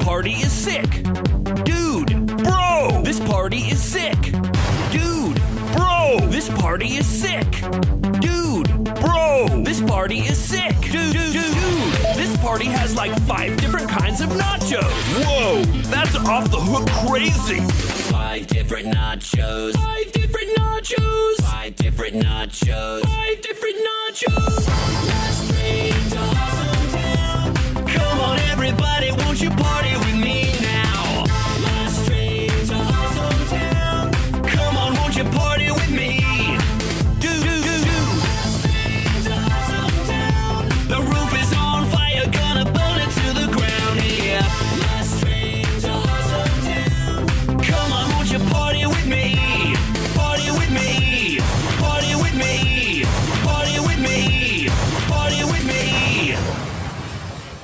party is sick. Dude, bro, this party is sick. Dude, bro, this party is sick. Dude, bro, this party is sick. Dude, this party has like 5 different kinds of nachos. Whoa, that's off the hook crazy. 5 different nachos. 5 different nachos. 5 different nachos. 5 different nachos. Last train to Awesome Town. Come on, everybody, won't you party with me now? Last train to Awesome Town. Come on, won't you party with me? Do. Last train to Awesome Town. The roof is on fire, gonna burn it to the ground here. Last train to Awesome Town. Come on, won't you party with me? Party with me. Party with me. Party with me. Party with me.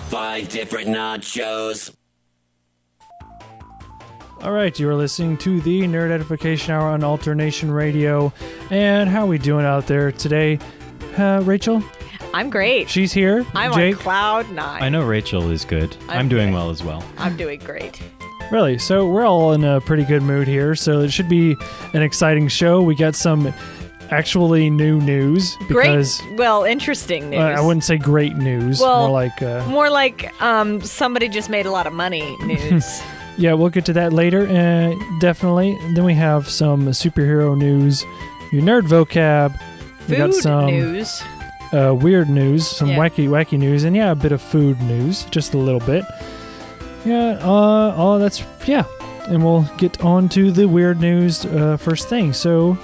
5 different nachos. All right, you are listening to the Nerd Edification Hour on Alternation Radio. And how are we doing out there today? Rachel? I'm great. She's here. I'm Jake? on cloud 9. I know Rachel is good. I'm doing well as well. I'm doing great. Really? So we're all in a pretty good mood here, so it should be an exciting show. We got some actually new news. Because, great. Well, interesting news. I wouldn't say great news. Well, more like... somebody just made a lot of money news. Yeah, we'll get to that later, definitely. Then we have some superhero news, your nerd vocab. We got some news. Weird news, some wacky news, and a bit of food news, just a little bit. And we'll get on to the weird news first thing. So,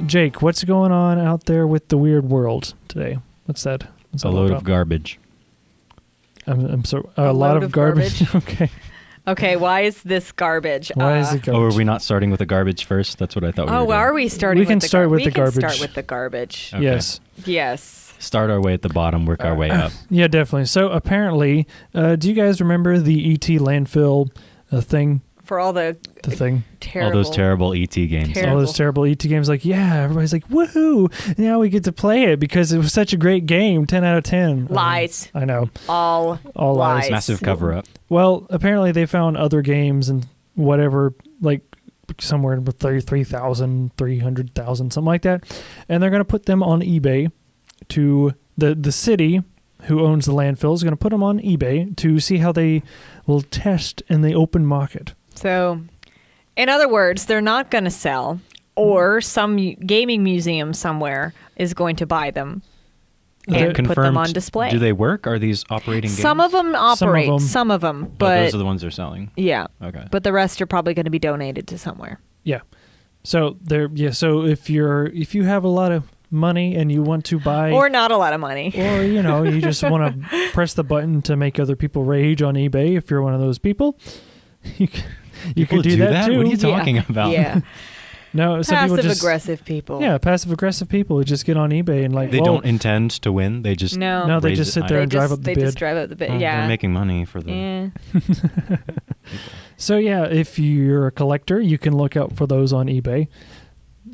Jake, what's going on out there with the weird world today? What's that? What's a load of garbage. I'm sorry. A lot of garbage. Okay. Okay, why is this garbage? Why is it garbage? Oh, are we not starting with the garbage first? That's what I thought we were doing. Are we starting with the garbage? We can start with the garbage. We can start with the garbage. Okay. Yes. Start our way at the bottom, work our way up. Yeah, definitely. So apparently, do you guys remember the E.T. landfill thing? For all the thing. Terrible, all those terrible E.T. games. All those terrible E.T. games. Like, everybody's like, woohoo! Now we get to play it because it was such a great game. 10 out of 10. Lies. I know. All lies. Massive cover-up. Well, apparently they found other games and whatever, like somewhere in 33,000, 300,000, something like that. And they're going to put them on eBay to the city who owns the landfill is going to put them on eBay to see how they will test in the open market. So, in other words, they're not going to sell, or some gaming museum somewhere is going to buy them and put them on display. Do they work? Are these operating games? Some of them operate, some of them, but those are the ones they're selling. Yeah. Okay. But the rest are probably going to be donated to somewhere. Yeah. So so if you have a lot of money and you want to buy, or not a lot of money, or you just want to press the button to make other people rage on eBay, if you're one of those people, you could do that too. What are you talking about? Yeah. No, some people just aggressive people. Yeah, passive aggressive people who just get on eBay and they don't intend to win. They just no, they just sit there and drive up the bid. They just drive up the bid. Yeah, they're making money for the. So if you're a collector, you can look out for those on eBay.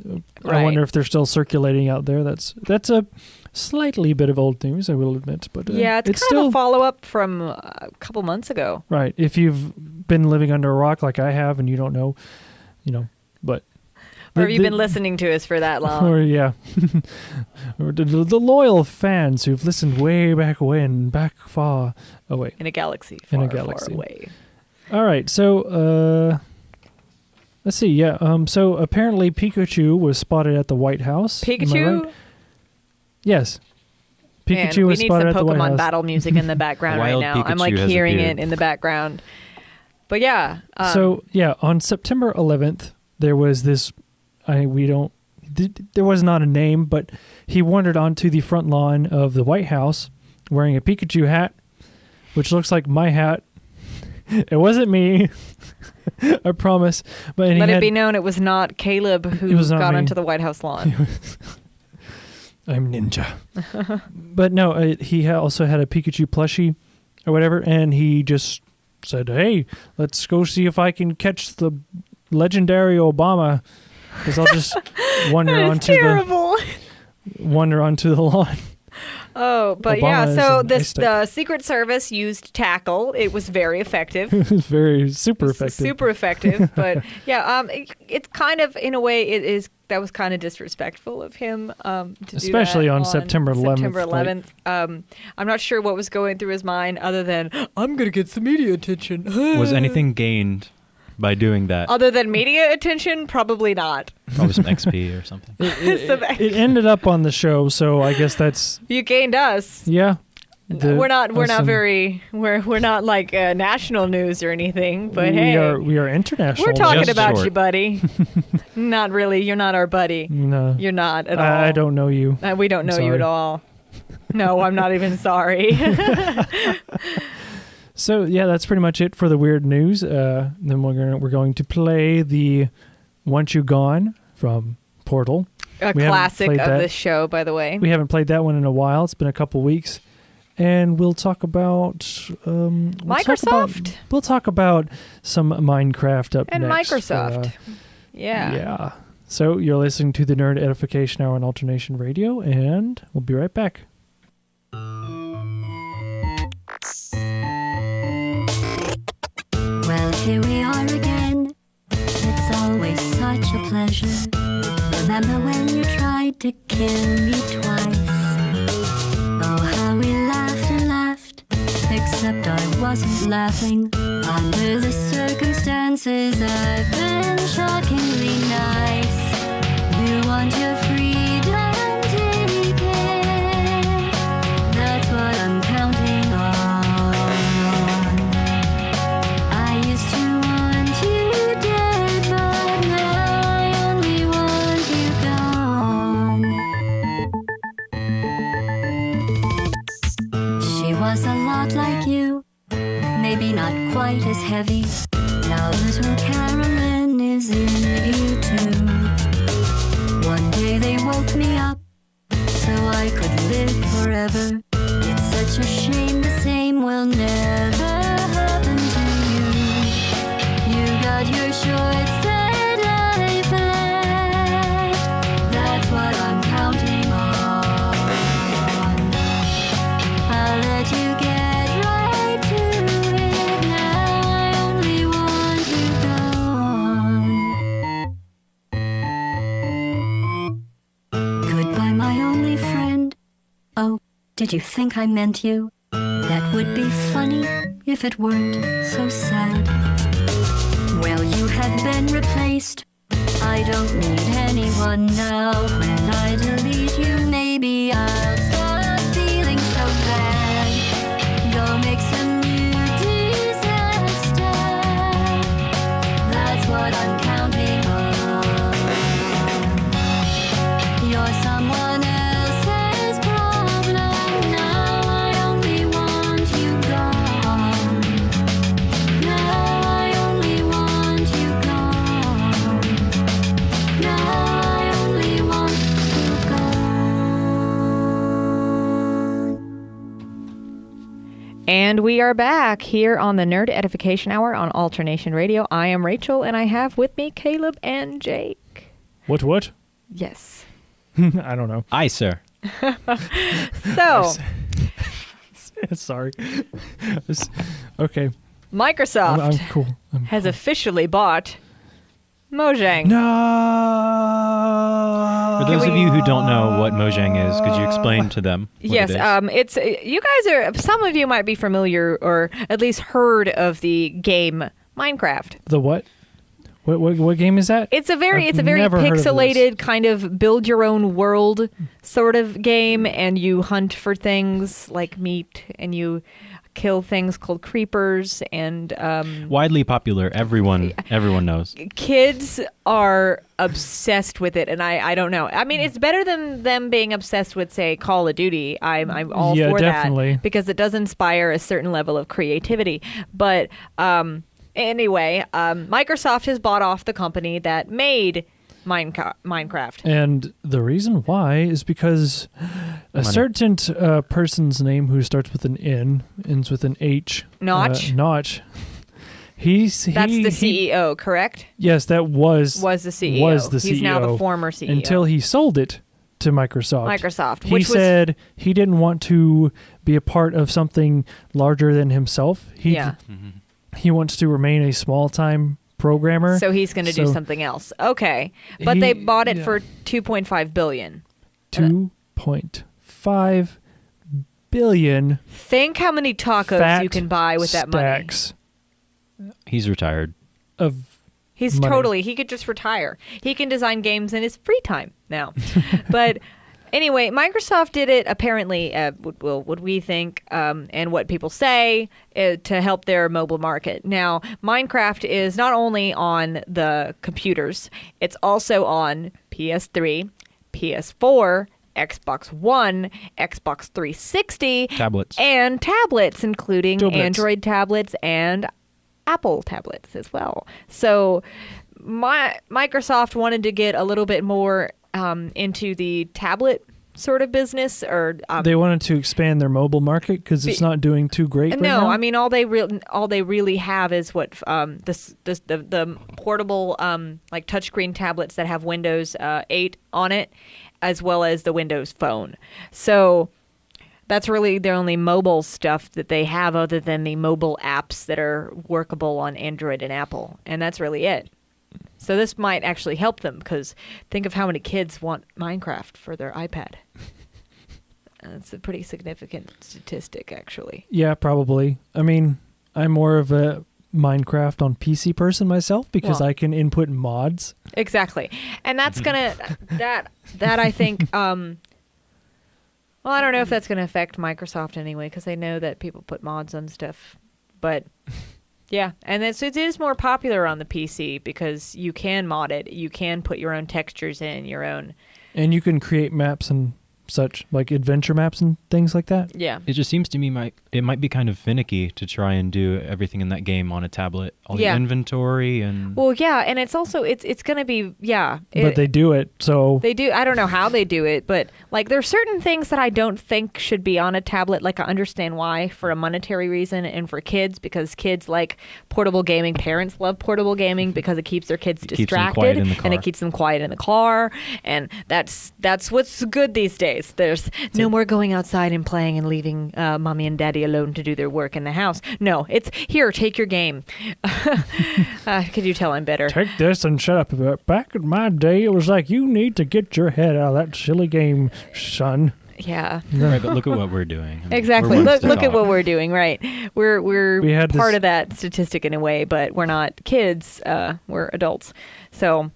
Right. I wonder if they're still circulating out there. That's a slightly bit of old news, I will admit, but it's kind still of a follow-up from a couple months ago. Right. If you've been living under a rock like I have and you don't know, but. Or have you been listening to us for that long? Or or the loyal fans who've listened way back when, back far away. In a galaxy far away. All right, so let's see. Yeah, so apparently Pikachu was spotted at the White House. Pikachu? Right? Yes. Pikachu was spotted at the White House. We need some Pokemon battle music in the background right now. Pikachu I'm like hearing appeared. it in the background. But yeah. On September 11th, there was this. There was not a name, but he wandered onto the front lawn of the White House wearing a Pikachu hat, which looks like my hat. It wasn't me, I promise. But let it be known it was not Caleb who got onto the White House lawn. I'm ninja. But no, he also had a Pikachu plushie or whatever, and he just said, "Hey, let's go see if I can catch the legendary Obama." Because I'll just wander onto the lawn. Oh, but Obama so is the Secret Service used tackle. It was very effective. Very super effective. Super effective. But yeah, it's kind of, in a way, that was kind of disrespectful of him to especially do that on September 11th. September 11th. I'm not sure what was going through his mind other than, I'm going to get some media attention. Was anything gained by doing that? Other than media attention? Probably not. Probably some XP or something. It ended up on the show, so I guess that's... You gained us. Yeah. We're not like national news or anything, but we are international. We're talking Just about short. you, buddy. Not really. You're not our buddy. No, you're not at all. I don't know you. We don't know you at all. No, I'm not even sorry. So yeah, that's pretty much it for the weird news. Then we're going to play the "Once You Gone" from Portal. A classic of this show, by the way. We haven't played that one in a while. It's been a couple weeks. And we'll talk about Microsoft. We'll talk about some Minecraft up and next. Microsoft. Yeah. So you're listening to the Nerd Edification Hour on Alternation Radio, and we'll be right back. Well, here we are again. It's always such a pleasure. Remember when you tried to kill me twice? Oh, how we laughed and laughed. Except I wasn't laughing. Under the circumstances, I've been shockingly nice. You want your freedom, take it. That's what I'm counting on. I used to want you dead, but now I only want you gone. She was a lot like you, maybe not quite as heavy. Now little Carolyn is in you too. One day they woke me up so I could live forever. It's such a shame the same will never happen to you. You got your short set life left. That's what I'm counting on. I'll let you get right to it. Now I only want you gone. Goodbye, my only friend. Oh, did you think I meant you? That would be funny if it weren't so sad. Well, you have been replaced. I don't need anyone now. When I delete you, maybe I'll stop feeling so bad. Go make some new disaster. That's what I'm counting on. You're someone else's problem. Now I only want you gone. Now I only want you gone. Now I only want you gone. And we are back here on the Nerd Edification Hour on Alternation Radio. I am Rachel, and I have with me Caleb and Jake. What? Yes. I don't know. Aye, sir. So, Sorry. Okay. Microsoft I'm cool. has officially bought Mojang. No. For those of you who don't know what Mojang is, could you explain to them what Yes, it is? it's you guys are. Some of you might be familiar, or at least heard of the game Minecraft. The what? What game is that? It's a very I've it's a very never heard of pixelated kind of build your own world sort of game, and you hunt for things like meat, and you kill things called creepers, and Widely popular. Everyone knows. kids are obsessed with it, and I don't know. I mean, it's better than them being obsessed with, say, Call of Duty. I'm all for definitely. that because it does inspire a certain level of creativity. But anyway, Microsoft has bought off the company that made Minecraft. And the reason why is because a certain person's name who starts with an N, ends with an H. Notch? Notch. That's the CEO, correct? Yes, that was the CEO. Was the CEO. He's now the former CEO. Until he sold it to Microsoft. Which He said he didn't want to be a part of something larger than himself. He wants to remain a small-time programmer. So he's going to do something else. Okay. But they bought it for $2.5 billion. $2.5 billion. Think how many tacos you can buy with that money. He's retired. He's money. He could just retire. He can design games in his free time now. But anyway, Microsoft did it apparently, what we think and what people say, to help their mobile market. Now, Minecraft is not only on the computers, it's also on PS3, PS4, Xbox One, Xbox 360, and tablets, including Android tablets and Apple tablets as well. So Microsoft wanted to get a little bit more into the tablet sort of business, or they wanted to expand their mobile market because it's not doing too great. No, right now? I mean all they really have is what the portable like touchscreen tablets that have Windows 8 on it, as well as the Windows Phone. So that's really the only mobile stuff that they have, other than the mobile apps that are workable on Android and Apple, and that's really it. So this might actually help them, because think of how many kids want Minecraft for their iPad. That's a pretty significant statistic, actually. Yeah, probably. I mean, I'm more of a Minecraft on PC person myself, because I can input mods. Exactly. And that's going to... That I think... well, I don't know if that's going to affect Microsoft anyway, because I know that people put mods on stuff. But... yeah, and it is more popular on the PC because you can mod it. You can put your own textures in, your own... And you can create maps and such, like adventure maps and things like that. Yeah. It just seems to me it might be kind of finicky to try and do everything in that game on a tablet. All the inventory and... Well, yeah, and it's also, it's going to be, but they do it, so... They do. I don't know how they do it, but like there's certain things that I don't think should be on a tablet. Like I understand why, for a monetary reason, and for kids, because kids like portable gaming. Parents love portable gaming because it keeps their kids distracted, and it keeps them quiet in the car, and that's what's good these days. There's no more going outside and playing and leaving mommy and daddy alone to do their work in the house. No, it's here, take your game. Could you tell I'm better? Take this and shut up. Back in my day, it was like, you need to get your head out of that silly game, son. Yeah. Right, but look at what we're doing. I mean, exactly. Look at what we're doing, right? We're part of that statistic in a way, but we're not kids. We're adults. So...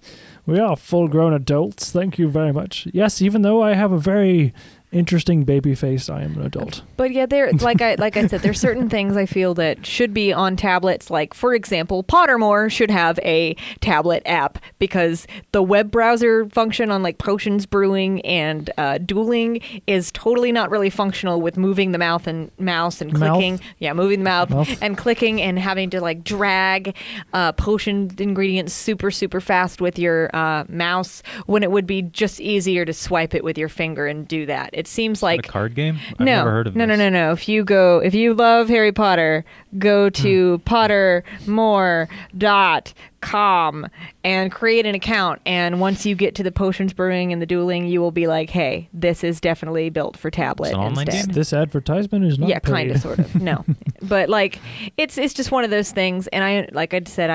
we are full-grown adults. Thank you very much. Yes, even though I have a very interesting baby face, I am an adult. But yeah, there, like I said, there's certain things I feel that should be on tablets. Like, for example, Pottermore should have a tablet app, because the web browser function on like potions brewing and dueling is totally not really functional with moving the mouse and clicking. Yeah, moving the mouth and clicking and having to like drag potion ingredients super, super fast with your mouse, when it would be just easier to swipe it with your finger and do that. It seems like a card game. I've never heard of this. No. If you love Harry Potter, go to pottermore.com and create an account. And once you get to the potions brewing and the dueling, you will be like, hey, this is definitely built for tablet. It's an online game? This advertisement is not paid. Kind of, sort of. No, but like it's just one of those things. And I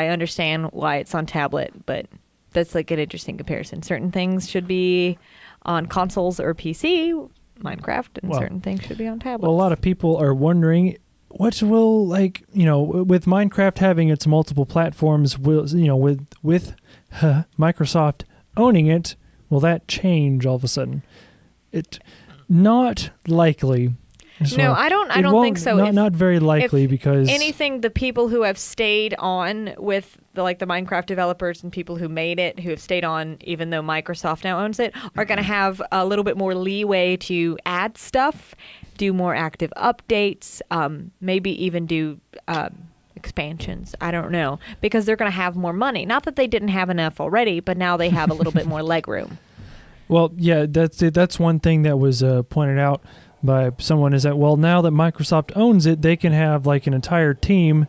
understand why it's on tablet, but that's like an interesting comparison. Certain things should be on consoles or PC, Minecraft, and certain things should be on tablets. Well, a lot of people are wondering, what will, like, with Minecraft having its multiple platforms, with Microsoft owning it, will that change all of a sudden? It not likely. No, I don't think so. Not very likely, because anything, the people who have stayed on with the Minecraft developers and people who made it, who have stayed on even though Microsoft now owns it, are going to have a little bit more leeway to add stuff, do more active updates, maybe even do expansions. I don't know, because they're going to have more money. Not that they didn't have enough already, but now they have a little bit more legroom. Well, yeah, that's one thing that was pointed out by someone, is that, well, now that Microsoft owns it, they can have like an entire team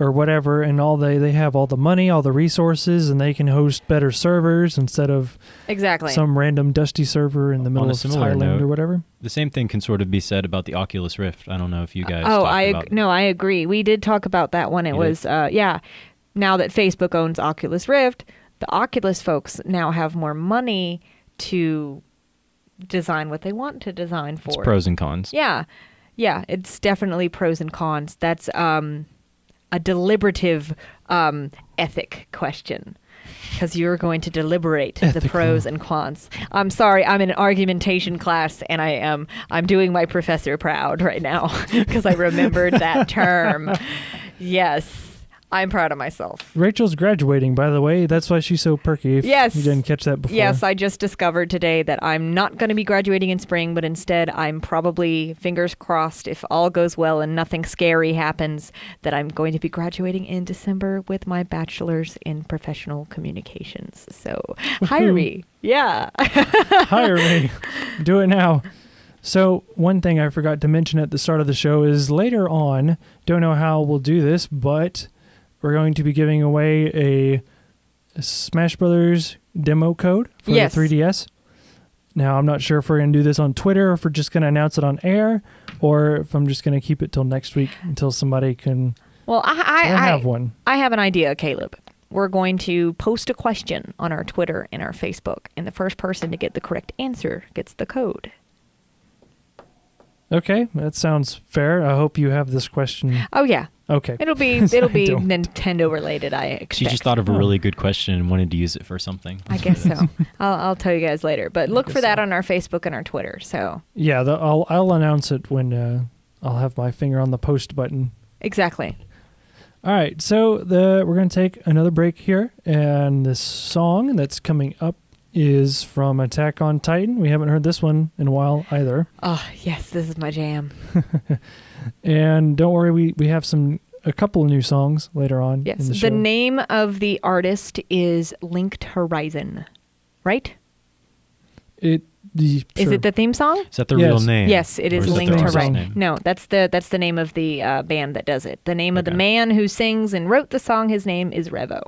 or whatever, and they have all the money, all the resources, and they can host better servers instead of exactly some random dusty server in the middle On a of similar Thailand note, or whatever. The same thing can sort of be said about the Oculus Rift. I don't know if you guys I agree. We did talk about that one. It was now that Facebook owns Oculus Rift, the Oculus folks now have more money to design what they want to design for. It's pros and cons. Yeah, it's definitely pros and cons. That's a deliberative ethic question, because you're going to deliberate the pros and cons. I'm sorry, I'm in an argumentation class, and I'm doing my professor proud right now because I remembered that term. Yes. I'm proud of myself. Rachel's graduating, by the way. That's why she's so perky. If yes. You didn't catch that before. Yes, I just discovered today that I'm not going to be graduating in spring, but instead I'm probably, fingers crossed, if all goes well and nothing scary happens, that I'm going to be graduating in December with my bachelor's in professional communications. So hire me. Yeah. Hire me. Do it now. So one thing I forgot to mention at the start of the show is later on, don't know how we'll do this, but we're going to be giving away a Smash Brothers demo code for the 3DS. Now, I'm not sure if we're going to do this on Twitter or if we're just going to announce it on air, or if I'm just going to keep it till next week until somebody can have one. I have an idea, Caleb. We're going to post a question on our Twitter and our Facebook, and the first person to get the correct answer gets the code. Okay, that sounds fair. I hope you have this question. Oh, yeah. Okay. It'll be Nintendo related, I expect. She just thought of a really good question and wanted to use it for something. I guess so. I'll tell you guys later, but look for that on our Facebook and our Twitter. So yeah, I'll announce it when I'll have my finger on the post button. Exactly. All right, so we're going to take another break here, and this song that's coming up is from Attack on Titan. We haven't heard this one in a while either. Oh, yes, this is my jam. And don't worry, we have a couple of new songs later on in the show. The name of the artist is Linked Horizon, right? Is it the theme song? Is that the real name? Yes, it is Linked Horizon. Name? No, that's the name of the band that does it. The name of the man who sings and wrote the song, his name is Revo.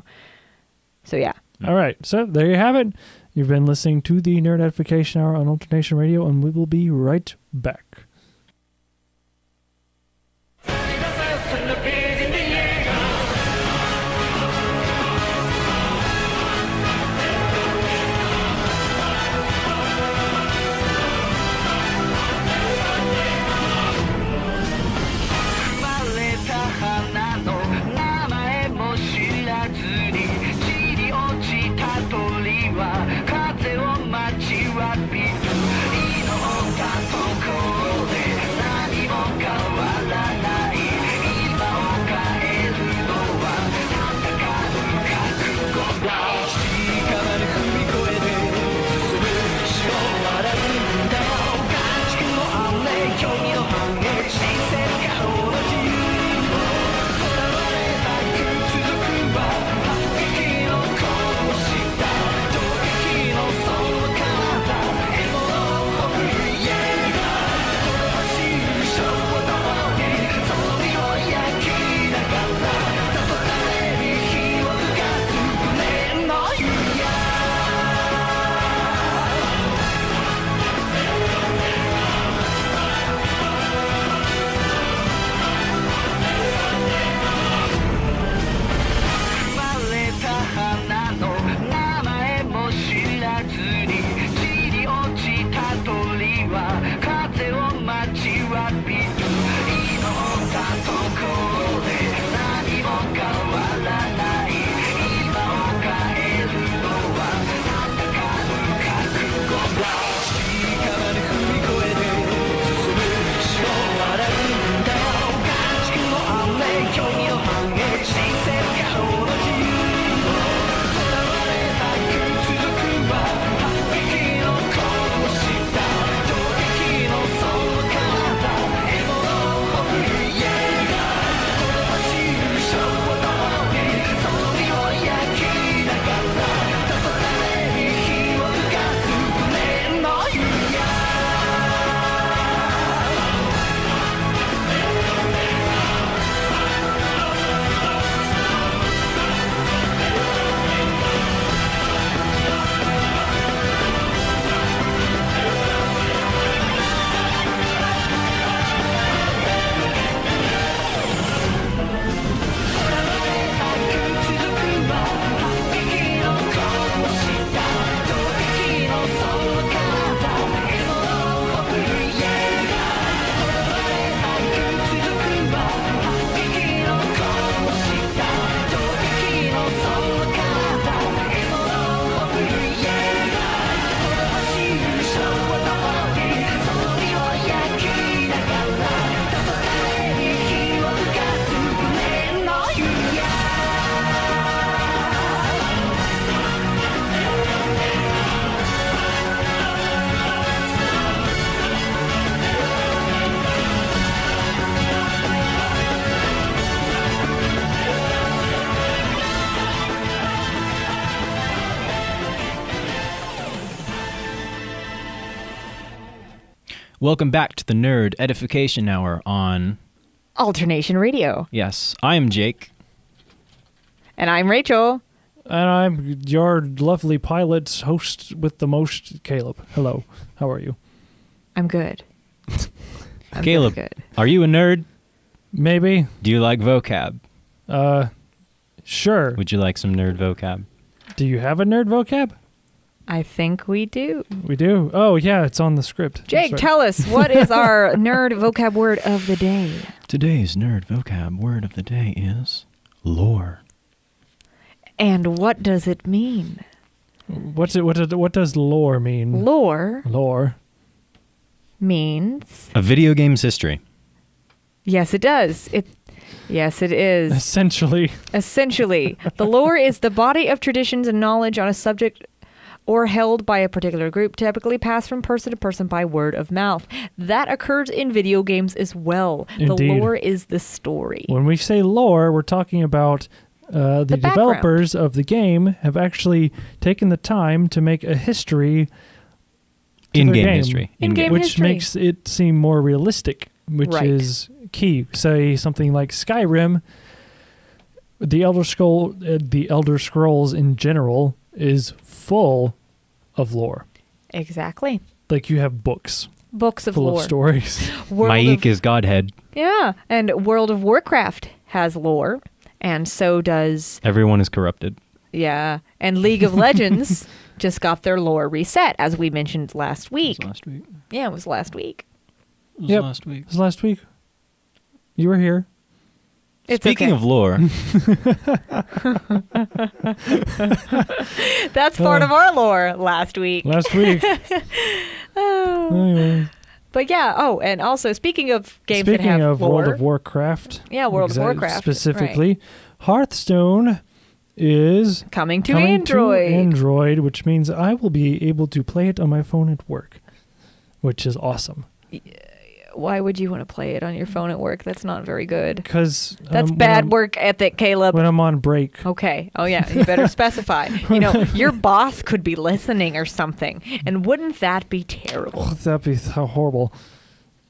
So yeah. All right, so there you have it. You've been listening to the Nerd Edification Hour on Alternation Radio, and we will be right back. Cold Welcome back to the Nerd Edification Hour on... Alternation Radio. Yes, I'm Jake. And I'm Rachel. And I'm your lovely pilot host with the most, Caleb. Hello. How are you? I'm good. I'm Caleb, very good. are you a nerd? Maybe. Do you like vocab? Sure. Would you like some nerd vocab? Do you have a nerd vocab? I think we do. We do. Oh, yeah, it's on the script. Jake, That's right. tell us, what is our nerd vocab word of the day? Today's nerd vocab word of the day is lore. And what does it mean? What does lore mean? Lore Lore. means... A video game's history. Yes, it does. Yes, it is. Essentially. Essentially, the lore is the body of traditions and knowledge on a subject or held by a particular group, typically passed from person to person by word of mouth. That occurs in video games as well. Indeed. The lore is the story. When we say lore, we're talking about the developers of the game have actually taken the time to make a history to In-game their game, history. In-game which history. makes it seem more realistic, which Right. is key. Say something like Skyrim, the Elder Scrolls in general is full of lore. Exactly. Like you have books Books of full lore. of stories. Maik is Godhead. Yeah, and World of Warcraft has lore, and so does... Everyone is corrupted. Yeah, and League of Legends just got their lore reset, as we mentioned last week. It was last week. Yeah, it was last week. It was Yep. last week. It was last week. You were here. It's Speaking okay. of lore, That's part of our lore last week. Last week. Oh. Anyway. But yeah, and also speaking of games that Speaking have of lore, World of Warcraft. Yeah, World of Warcraft, Specifically, Hearthstone is coming to coming Android. to Android, which means I will be able to play it on my phone at work, which is awesome. Why would you want to play it on your phone at work? That's not very good. Because That's bad work ethic, Caleb. When I'm on break. Okay. Oh, yeah. You better specify. Your boss could be listening or something. And wouldn't that be terrible? Oh, that'd be so horrible.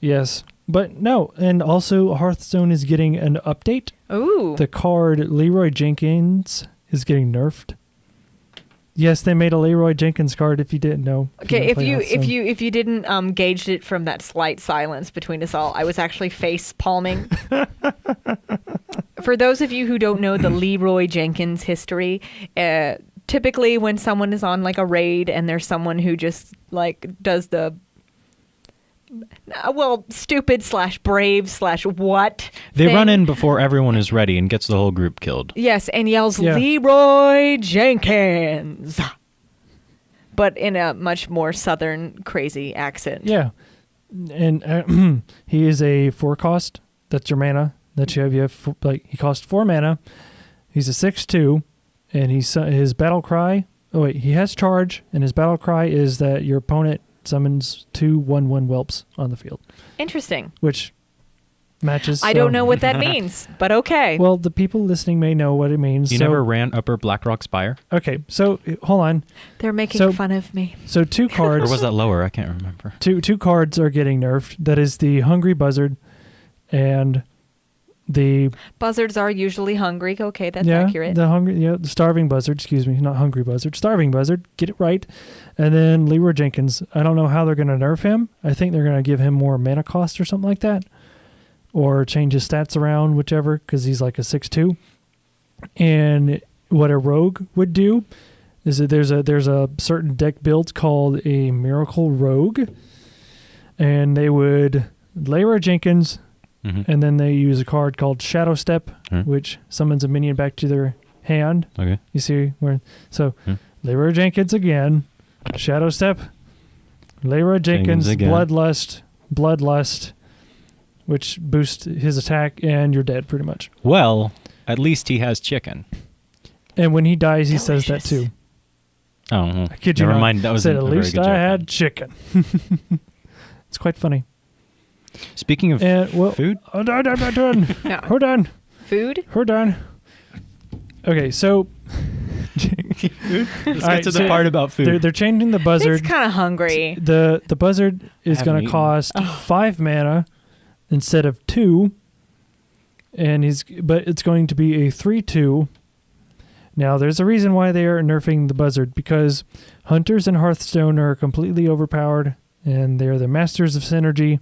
Yes. But no. And also, Hearthstone is getting an update. Ooh. The card Leroy Jenkins is getting nerfed. Yes, they made a Leroy Jenkins card. If you didn't know. Okay, if didn't play Hearthstone. you didn't gauge it from that slight silence between us all, I was actually face palming. For those of you who don't know the Leroy Jenkins history, typically when someone is on like a raid and there's someone who just like does the stupid / brave / what they thing. run in before everyone is ready and gets the whole group killed. Yes, and yells Yeah. Leroy Jenkins, but in a much more southern crazy accent. Yeah. And he is a 4-cost. That's your mana that you have. He costs 4 mana. He's a 6/2, and his battle cry. Oh wait, he has charge, and his battle cry is that your opponent summons 2 1/1 whelps on the field, Interesting. which matches. I don't know what that means, but okay. Well, the people listening may know what it means. You so, never ran Upper Blackrock Spire? Okay, so hold on. They're making so- fun of me. So 2 Or cards. was that lower? I can't remember. Two cards are getting nerfed. That is the Hungry Buzzard and the Buzzards are usually hungry. Okay, that's accurate. the Starving Buzzard, excuse me, not Hungry Buzzard, Starving Buzzard, get it right. And then Leroy Jenkins, I don't know how they're going to nerf him. I think they're going to give him more mana cost or something like that, or change his stats around, whichever, because he's like a 6/2. And what a rogue would do is that there's a certain deck build called a Miracle Rogue, and they would Leroy Jenkins. Mhm. And then they use a card called Shadow Step, which summons a minion back to their hand. Okay. You see where? So, Leroy Jenkins again, Shadow Step, Leroy Jenkins, again. Bloodlust, which boosts his attack, and you're dead pretty much. Well, at least he has chicken. And when he dies, he says that Delicious. too. Oh, well, I kid you never not. mind. That was Said a at very least good I joke had then. chicken. It's quite funny. Speaking of food, Hold on. No. Hold on. Food? Hold on. Okay, so Let's get to the part about food. They're changing the He's buzzard. kind of hungry. The buzzard is Haven't going to eaten. cost 5 mana instead of 2, but it's going to be a 3/2. Now, there's a reason why they are nerfing the buzzard, because hunters in Hearthstone are completely overpowered, and they're the masters of synergy.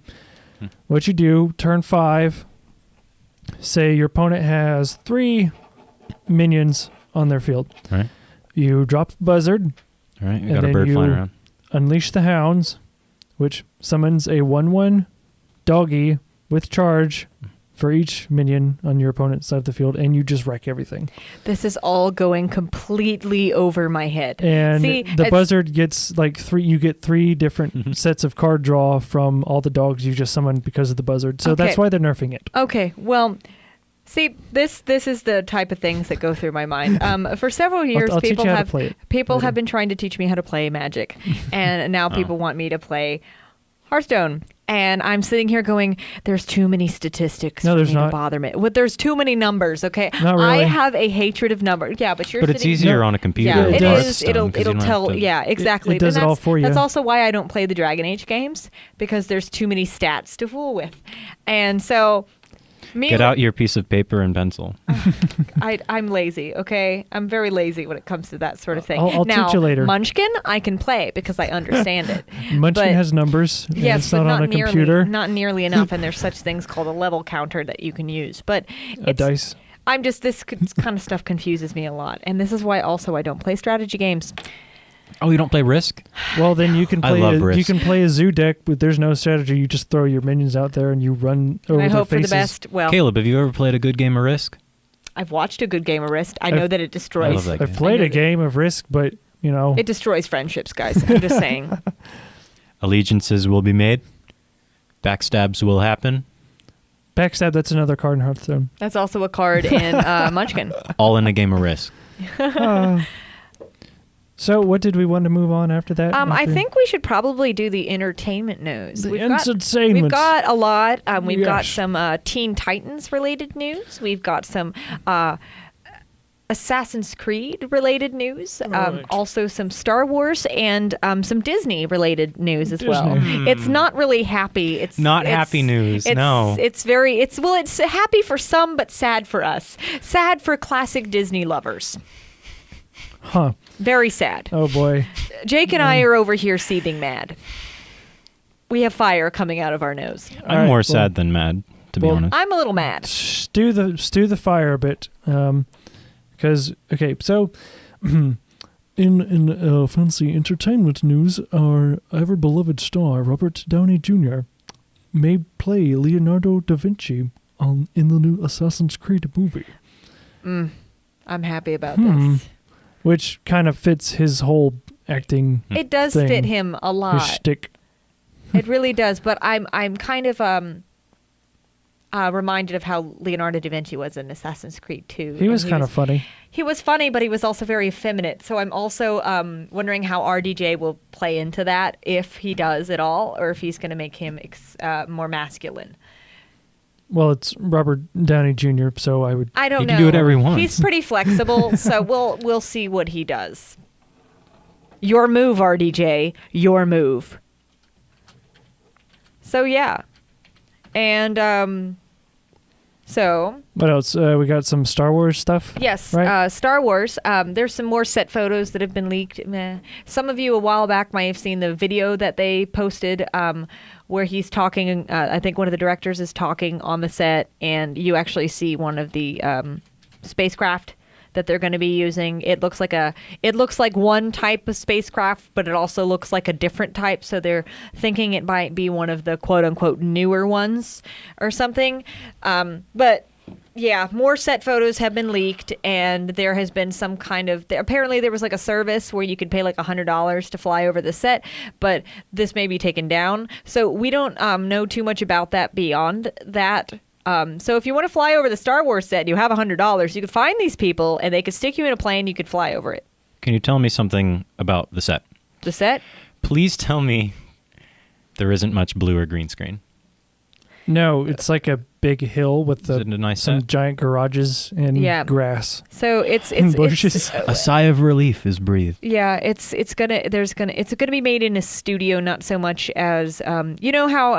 What you do, turn 5, say your opponent has 3 minions on their field. Right. You drop the buzzard, All right, you and got a then bird you flying around. unleash the hounds, which summons a 1/1 doggy with charge for each minion on your opponent's side of the field, and you just wreck everything. This is all going completely over my head. And See, the buzzard gets like 3. You get 3 different sets of card draw from all the dogs you just summoned because of the buzzard. So that's Okay. why they're nerfing it. Okay, well, see, this is the type of things that go through my mind. For several years, I'll teach people you how to have play it people later. have been trying to teach me how to play Magic, and now people want me to play Hearthstone. And I'm sitting here going, "There's too many statistics No, for there's me not. to bother me. Well, there's too many numbers." Okay, Not really. I have a hatred of numbers. Yeah, but you're. But it's sitting- easier No. on a computer. Yeah, it it does. is. It'll tell. Yeah, exactly. It does And it all that's- for you. That's also why I don't play the Dragon Age games, because there's too many stats to fool with, and so. Get out your piece of paper and pencil. I'm lazy, okay? I'm very lazy when it comes to that sort of thing. I'll now, teach you later. Munchkin, I can play because I understand it. Munchkin but- has numbers. And Yes, it's but not on a nearly, computer. not nearly enough, and there's such things called a level counter that you can use. But A dice. I'm just this kind of stuff confuses me a lot, and this is why also I don't play strategy games. Oh, you don't play Risk? Well, then you can I play. love You Risk. can play a zoo deck, but there's no strategy. You just throw your minions out there and you run over And I their hope for the faces. best. Well, Caleb, have you ever played a good game of Risk? I've watched a good game of Risk. I know I've- that it destroys. love that I've game. played I know a game of Risk, but you know, It destroys friendships, guys. I'm just saying. Allegiances will be made. Backstabs will happen. backstab. That's another card in Hearthstone. That's also a card in Munchkin. All in a game of Risk. So, what did we want to move on after that? I After- think we should probably do the entertainment news. The We've got entertainment. a lot. We've got Yes. some Teen Titans related news. We've got some Assassin's Creed related news. Right. Also some Star Wars and some Disney related news as well. Disney. It's not really happy. It's Not happy news, no. It's happy for some, but sad for us. Sad for classic Disney lovers. Huh. Very sad. Oh boy. Jake and I are over here seething mad. We have fire coming out of our nose. I'm All right, more well- sad than mad, to be well, honest. I'm a little mad. Stew the fire a bit, because okay, so in fancy entertainment news, our ever beloved star Robert Downey Jr. may play Leonardo da Vinci in the new Assassin's Creed movie, I'm happy about Hmm. this. which kind of fits his whole acting It does thing, fit him a his lot. shtick. It really does. But I'm kind of reminded of how Leonardo da Vinci was in Assassin's Creed 2. He was kind of funny. He was funny, but he was also very effeminate. So I'm also wondering how RDJ will play into that, if he does at all, or if he's going to make him more masculine. Well, it's Robert Downey Jr., so I would. I don't He know. can do whatever he wants. He's pretty flexible, so we'll see what he does. Your move, RDJ. Your move. So yeah, and so What else? We got some Star Wars stuff. yes, Right. Star Wars. There's some more set photos that have been leaked. Meh. Some of you a while back might have seen the video that they posted, where he's talking. I think one of the directors is talking on the set, and you actually see one of the spacecraft that they're going to be using. It looks like one type of spacecraft, but it also looks like a different type. So they're thinking it might be one of the quote unquote newer ones or something. But yeah, more set photos have been leaked, and there has been some kind of, apparently there was like a service where you could pay like $100 to fly over the set, but this may be taken down. So we don't know too much about that beyond that. So if you want to fly over the Star Wars set, you have $100. You could find these people, and they could stick you in a plane. You could fly over it. Can you tell me something about the set? The set? Please tell me there isn't much blue or green screen. No, it's like a big hill with Is it a nice some set? giant garages and Yeah. grass. So it's bushes. A sigh of relief is breathed. Yeah, it's gonna be made in a studio, not so much as you know how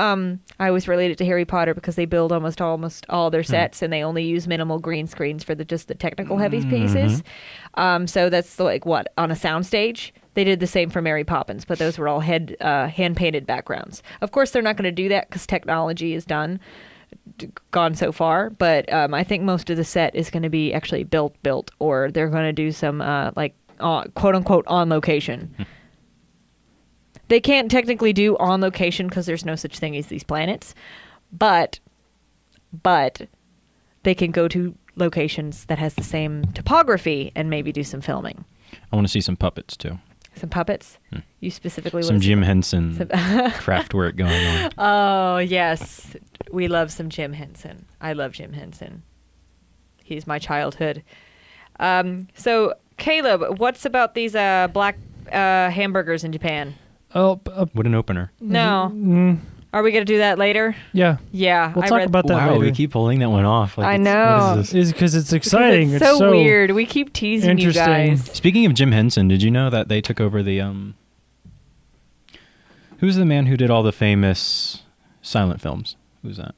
I always relate it to Harry Potter because they build almost all their sets and they only use minimal green screens for just the technical heavy pieces. So that's like what on a soundstage. They did the same for Mary Poppins, but those were all hand painted backgrounds. Of course, they're not going to do that because technology is gone so far. But I think most of the set is going to be actually built, or they're going to do some quote unquote on location. They can't technically do on location because there's no such thing as these planets, but they can go to locations that has the same topography and maybe do some filming. I want to see some puppets too. Some puppets? You specifically Some want to Jim Henson craft work going on. Oh, yes. We love some Jim Henson. I love Jim Henson. He's my childhood. So, Caleb, what's about these black hamburgers in Japan? Oh, What an opener. No. Are we going to do that later? yeah. Yeah. We'll talk about that Wow, later. we keep pulling that one off. I it's- know. What is this? Is because it's exciting. It's so weird. We keep teasing you interesting. guys. Speaking of Jim Henson, did you know that they took over the who's the man who did all the famous silent films? Who's that?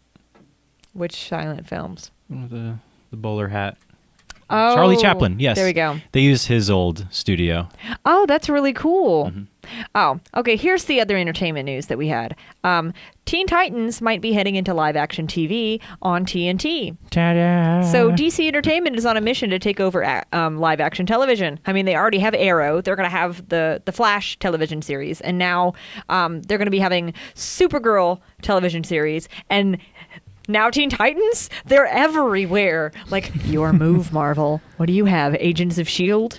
Which silent films? The bowler hat. Oh, Charlie Chaplin. Yes. There we go. They used his old studio. Oh, that's really cool. Mhm. Oh, okay. Here's the other entertainment news that we had. Teen Titans might be heading into live action TV on TNT. Ta-da. So DC Entertainment is on a mission to take over live action television. I mean, they already have Arrow. They're going to have the Flash television series, and now they're going to be having Supergirl television series, and now Teen Titans. They're everywhere. Like your move, Marvel. What do you have? Agents of Shield.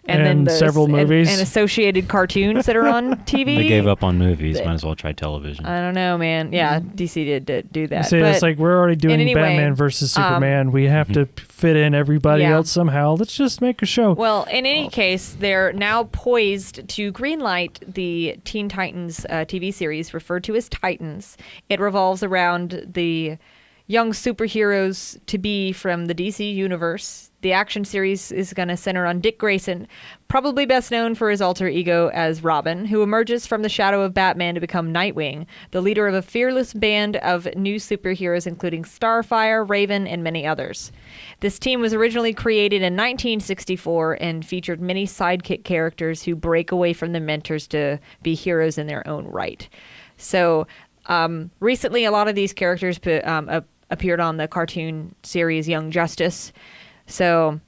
And several movies. and associated cartoons that are on TV. They gave up on movies. Might as well try television. I don't know, man. Yeah, DC did do that. See, but it's like we're already doing anyway, Batman versus Superman. We have to fit in everybody Yeah. else somehow. Let's just make a show. well, in any case, they're now poised to greenlight the Teen Titans TV series referred to as Titans. It revolves around the young superheroes to be from the DC universe. The action series is going to center on Dick Grayson, probably best known for his alter ego as Robin, who emerges from the shadow of Batman to become Nightwing, the leader of a fearless band of new superheroes including Starfire, Raven, and many others. This team was originally created in 1964 and featured many sidekick characters who break away from the mentors to be heroes in their own right. So recently, a lot of these characters appeared on the cartoon series Young Justice. So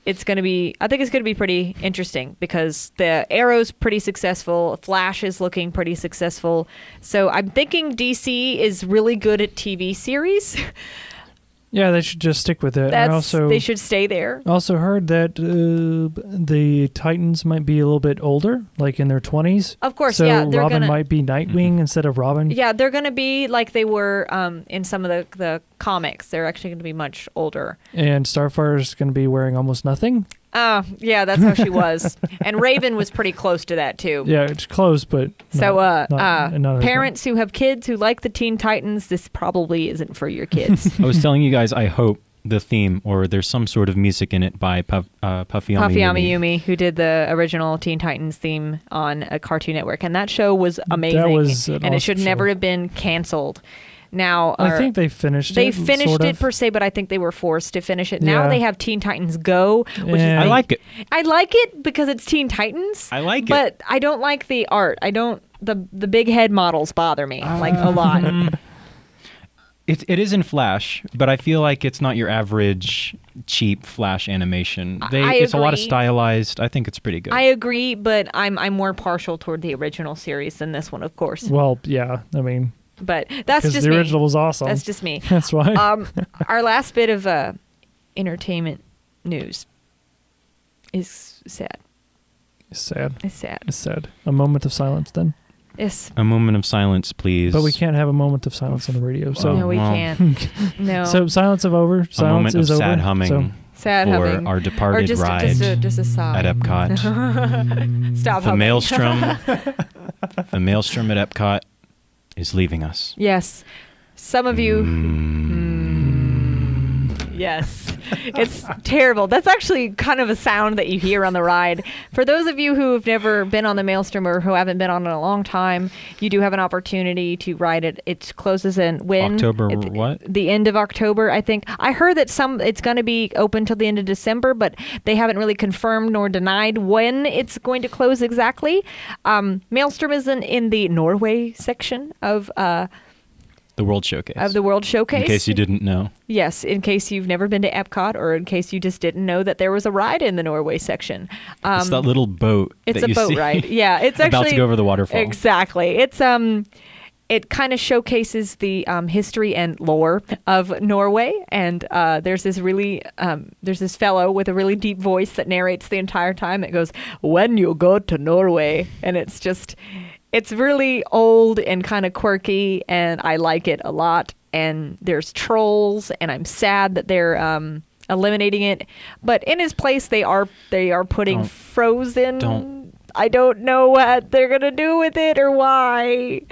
it's going to be, I think it's going to be pretty interesting because the Arrow's pretty successful. Flash is looking pretty successful. So I'm thinking DC is really good at TV series. Yeah, they should just stick with it. They should stay there. Also heard that the Titans might be a little bit older, like in their 20s. Of course, so yeah. They're Robin might be Nightwing instead of Robin. Yeah, they're going to be like they were in some of the comics. They're actually going to be much older. And Starfire's going to be wearing almost nothing. Oh, yeah, that's how she was. And Raven was pretty close to that, too. Yeah, it's close, but So, not parents who have kids who like the Teen Titans, this probably isn't for your kids. I was telling you guys, I hope the theme or there's some sort of music in it by Puffy Amiyumi, who did the original Teen Titans theme on a Cartoon Network. And that show was amazing. That was an and it awesome should show. never have been canceled. Now, I think they finished it. They finished sort it of. per se, but I think they were forced to finish it. Now Yeah. they have Teen Titans Go, which Yeah. is I like it. I like it because it's Teen Titans. I like it. But I don't like the art. I don't the big head models bother me like a lot. It is in Flash, but I feel like it's not your average cheap Flash animation. It's a lot of agree. stylized. I think it's pretty good. I agree, but I'm more partial toward the original series than this one, of course. Well, yeah, I mean, But that's because just the me. original was awesome. That's just me. That's why. Our last bit of entertainment news is sad. It's sad. It's sad. It's sad. A moment of silence then. It's A moment of silence, please. But we can't have a moment of silence on the radio. So no, we well. can't. No. So silence of over. A Silence moment of is over. sad humming So sad for humming. our Or departed just ride just a sigh. at Epcot. Stop The humming. maelstrom at Epcot is leaving us. Yes. Some of you Yes. It's terrible. That's actually kind of a sound that you hear on the ride. For those of you who have never been on the Maelstrom or who haven't been on it in a long time, you do have an opportunity to ride it. It closes in when? October what? The end of October, I think. I heard that it's going to be open till the end of December, but they haven't really confirmed nor denied when it's going to close exactly. Maelstrom is in the Norway section of the World Showcase. Of the World Showcase. In case you didn't know. Yes, in case you've never been to Epcot or in case you just didn't know that there was a ride in the Norway section. It's that little boat. It's that a you boat see ride. Yeah, it's actually about to go over the waterfall. Exactly. It's it kind of showcases the history and lore of Norway, and there's this fellow with a really deep voice that narrates the entire time. It goes, "When you go to Norway," and it's really old and kind of quirky, and I like it a lot. And there's trolls, and I'm sad that they're eliminating it. But in its place, they are putting Frozen. I don't know what they're gonna do with it or why.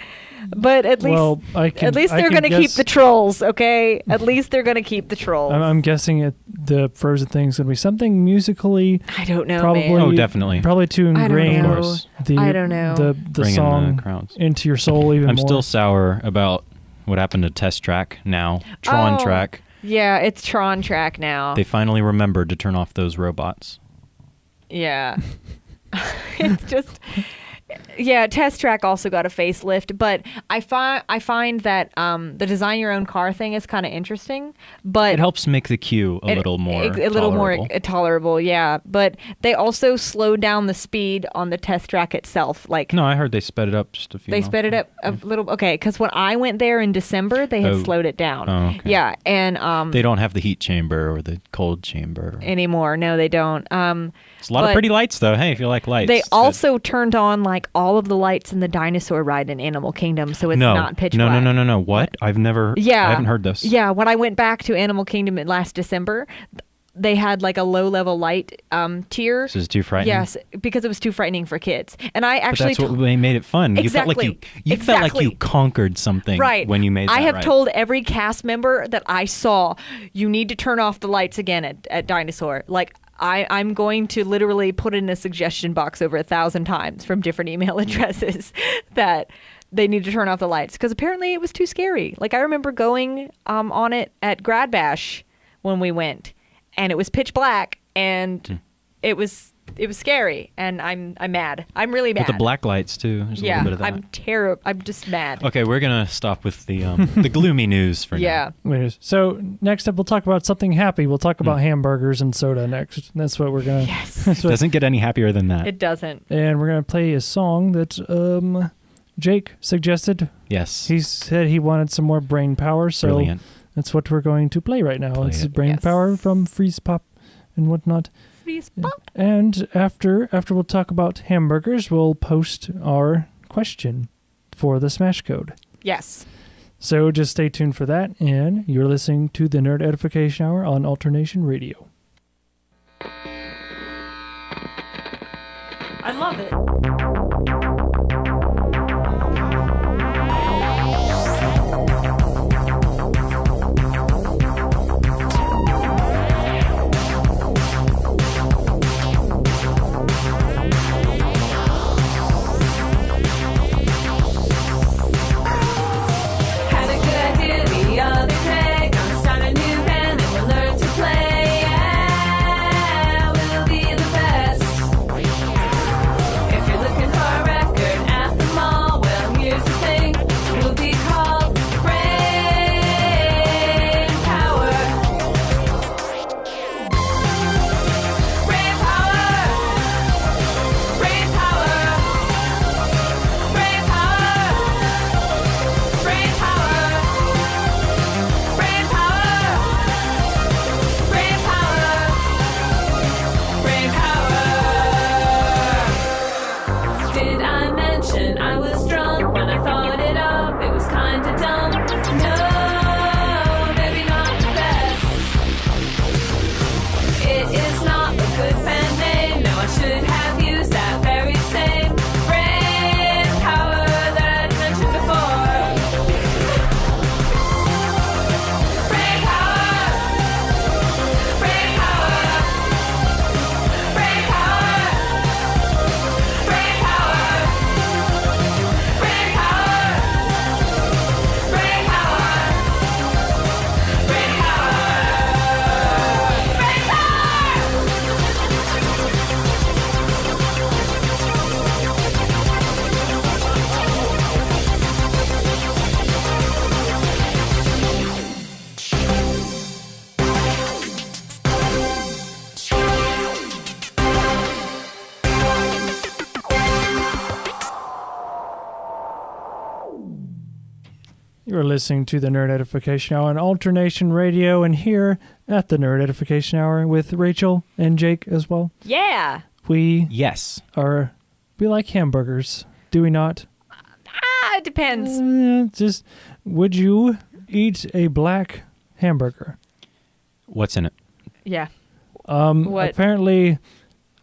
But at least they're going to keep the trolls, okay? At least they're going to keep the trolls. I'm guessing the Frozen thing's going to be something musically. I don't know, probably, man. Oh, definitely. Probably to ingrain I don't know. the song into your soul even more. I'm still sour about what happened to Test Track now. Tron Track. Yeah, it's Tron Track now. They finally remembered to turn off those robots. Yeah. It's just... Yeah, Test Track also got a facelift, but I find that the design your own car thing is kind of interesting. But it helps make the queue a little more tolerable. Yeah, but they also slowed down the speed on the Test Track itself. No, I heard they sped it up just a few. They sped it up a little. Okay, because when I went there in December, they had slowed it down. Oh, okay. Yeah, and they don't have the heat chamber or the cold chamber anymore. No, they don't. It's a lot of pretty lights, though. Hey, if you like lights. They also turned on all of the lights in the dinosaur ride in Animal Kingdom, so it's not pitch black. No. What? I haven't heard this. Yeah, when I went back to Animal Kingdom last December, they had a low-level light tier. This is too frightening? Yes, because it was too frightening for kids. And I actually... But that's what made it fun. Exactly. You felt like you conquered something when you made that I have ride. told every cast member that I saw, you need to turn off the lights again at Dinosaur. I'm going to literally put in a suggestion box over 1,000 times from different email addresses that they need to turn off the lights because apparently it was too scary. I remember going on it at Grad Bash when we went, and it was pitch black, and it was scary, and I'm mad. I'm really mad. With the black lights too. There's a little bit of that. I'm terrible. I'm just mad. Okay, we're gonna stop with the the gloomy news for now. Yeah. So next up, we'll talk about something happy. We'll talk about hamburgers and soda next. That's what we're gonna. Yes. It doesn't get any happier than that. It doesn't. And we're gonna play a song that Jake suggested. Yes. He said he wanted some more brain power, so Brilliant. that's what we're going to play right now. It's brain power from Freeze Pop and whatnot. And after we'll talk about hamburgers, we'll post our question for the Smash Code. Yes. So just stay tuned for that, and you're listening to the Nerd Edification Hour on Alternation Radio. I love it. If you're looking You're listening to the Nerd Edification Hour on Alternation Radio, and here at the Nerd Edification Hour with Rachel and Jake as well. Yeah. We like hamburgers, do we not? It depends. Just, would you eat a black hamburger? What's in it? Yeah. What? Apparently,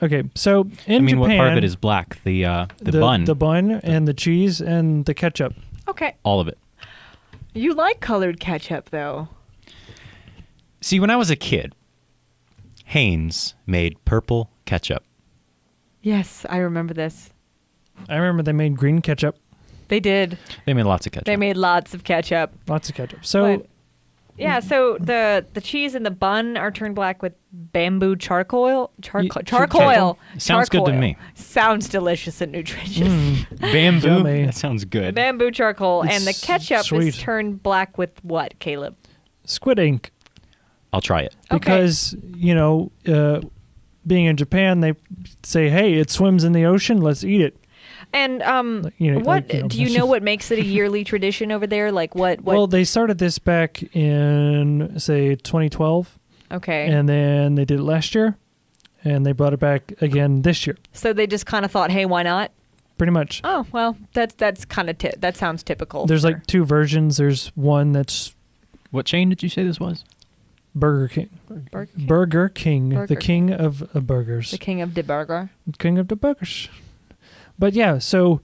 okay, so in Japan... what part of it is black? The bun? The bun and the cheese and the ketchup. Okay. All of it. You like colored ketchup, though. See, when I was a kid, Heinz made purple ketchup. Yes, I remember this. I remember they made green ketchup. They did. They made lots of ketchup. They made lots of ketchup. Lots of ketchup. So... so the cheese and the bun are turned black with bamboo charcoal. Sounds good to me. Sounds delicious and nutritious. Bamboo? Yummy. That sounds good. Bamboo charcoal. It's and the ketchup sweet. is turned black with what, Caleb? Squid ink. I'll try it. Because, being in Japan, they say, hey, it swims in the ocean, let's eat it. And do you know what makes it a yearly tradition over there? Like what? Well, they started this back in, say, 2012. Okay. And then they did it last year, and they brought it back again this year. So they just kind of thought, hey, why not? Pretty much. Oh, well, that's kind of that sounds typical. There's like two versions. There's one that's... What chain did you say this was? Burger King. Burger King. The king of burgers. The king of the burger. King of the burgers. But yeah, so